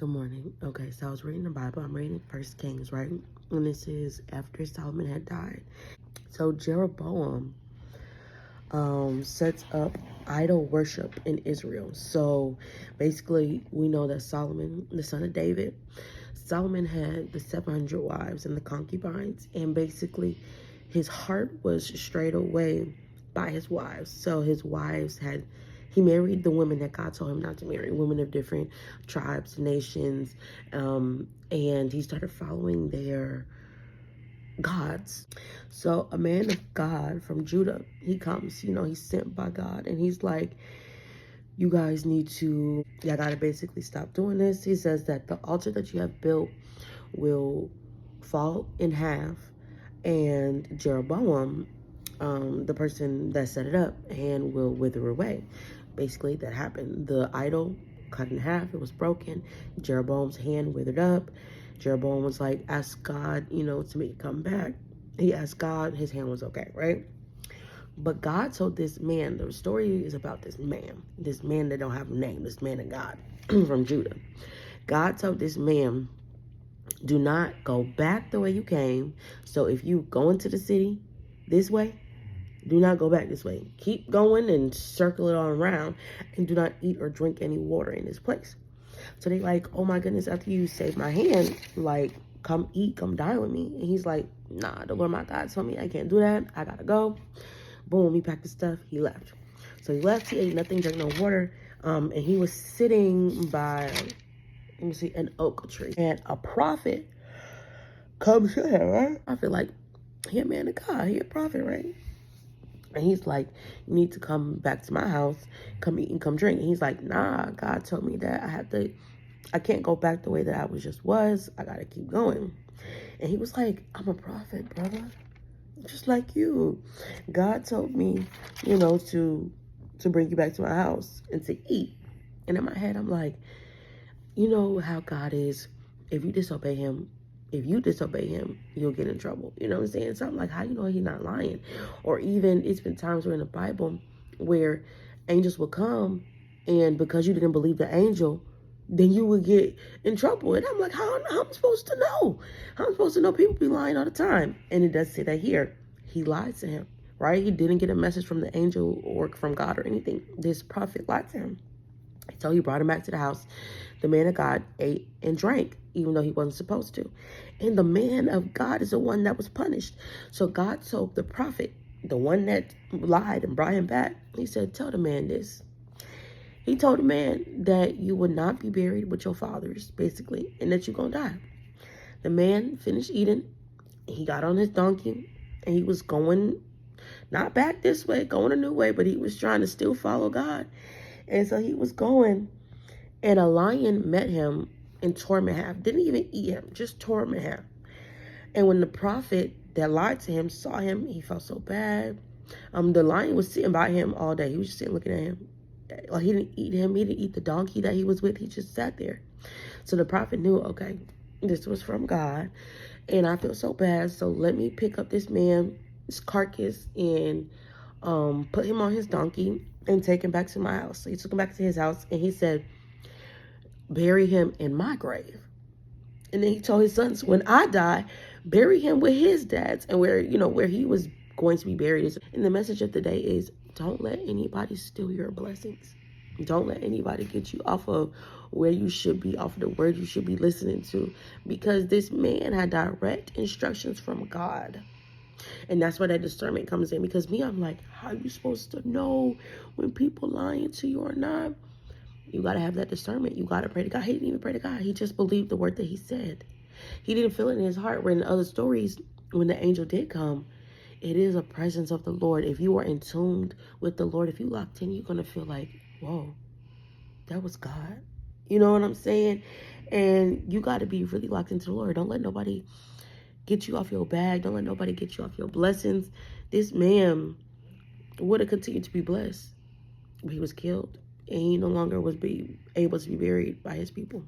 Good morning. Okay, so I was reading the Bible. I'm reading First Kings, right? And this is after Solomon had died. So Jeroboam sets up idol worship in Israel. So basically, we know that Solomon, the son of David, Solomon had the 700 wives and the concubines, and basically his heart was strayed away by his wives. So his wives he married the women that God told him not to marry, women of different tribes, nations, and he started following their gods. So a man of God from Judah, he comes, he's sent by God, and he's like, you guys y'all gotta basically stop doing this. He says that the altar that you have built will fall in half, and Jeroboam, the person that set it up, hand will wither away. Basically, that happened. The idol cut in half, it was broken. Jeroboam's hand withered up. Jeroboam was like, ask God, to make it come back. He asked God, his hand was okay, right? But God told this man, the story is about this man that don't have a name, this man of God from Judah. God told this man, do not go back the way you came. So if you go into the city this way, do not go back this way. Keep going and circle it all around, and do not eat or drink any water in this place. So they like, oh my goodness, after you saved my hand, like, come eat, come dine with me. And he's like, nah, the Lord my God told me I can't do that. I gotta go. Boom, he packed his stuff, he left. So he left, he ate nothing, drank no water, and he was sitting by, an oak tree. And a prophet comes to him, right? I feel like, he a man of God, he a prophet, right? And he's like, you need to come back to my house, come eat and come drink. And he's like, nah, God told me that I can't go back the way that I was. I gotta keep going. And he was like, I'm a prophet, brother. Just like you. God told me, to bring you back to my house and to eat. And in my head, I'm like, you know how God is. If you disobey him, you'll get in trouble. You know what I'm saying? So I'm like, how you know he's not lying? Or even, it's been times where in the Bible where angels will come, and because you didn't believe the angel, then you would get in trouble. And I'm like, how am I supposed to know? How am I supposed to know? People be lying all the time. And it does say that here. He lied to him, right? He didn't get a message from the angel or from God or anything. This prophet lied to him. So he brought him back to the house. The man of God ate and drank, even though he wasn't supposed to. And the man of God is the one that was punished. So God told the prophet, the one that lied and brought him back, he said, tell the man this. He told the man that you would not be buried with your fathers, basically, and that you're going to die. The man finished eating. He got on his donkey, and he was going, not back this way, going a new way, but he was trying to still follow God. And so he was going, and a lion met him and tore him in half. Didn't even eat him, just tore him in half. And when the prophet that lied to him saw him, he felt so bad. The lion was sitting by him all day. He was just sitting looking at him. Like, he didn't eat him. He didn't eat the donkey that he was with. He just sat there. So the prophet knew, okay, this was from God, and I feel so bad. So let me pick up this man's carcass and put him on his donkey and take him back to my house. So he took him back to his house, and he said, bury him in my grave. And then he told his sons, when I die, bury him with his dads, and where he was going to be buried. And the message of the day is, don't let anybody steal your blessings. Don't let anybody get you off of where you should be, off of the word you should be listening to, because this man had direct instructions from God. And that's where that discernment comes in. Because me, I'm like, how are you supposed to know when people lying to you or not? You got to have that discernment. You got to pray to God. He didn't even pray to God. He just believed the word that he said. He didn't feel it in his heart. Where in the other stories, when the angel did come, it is a presence of the Lord. If you are in tune with the Lord, if you locked in, you're going to feel like, whoa, that was God. You know what I'm saying? And you got to be really locked into the Lord. Don't let nobody get you off your bag. Don't let nobody get you off your blessings. This man would have continued to be blessed, but he was killed, and he no longer was able to be buried by his people.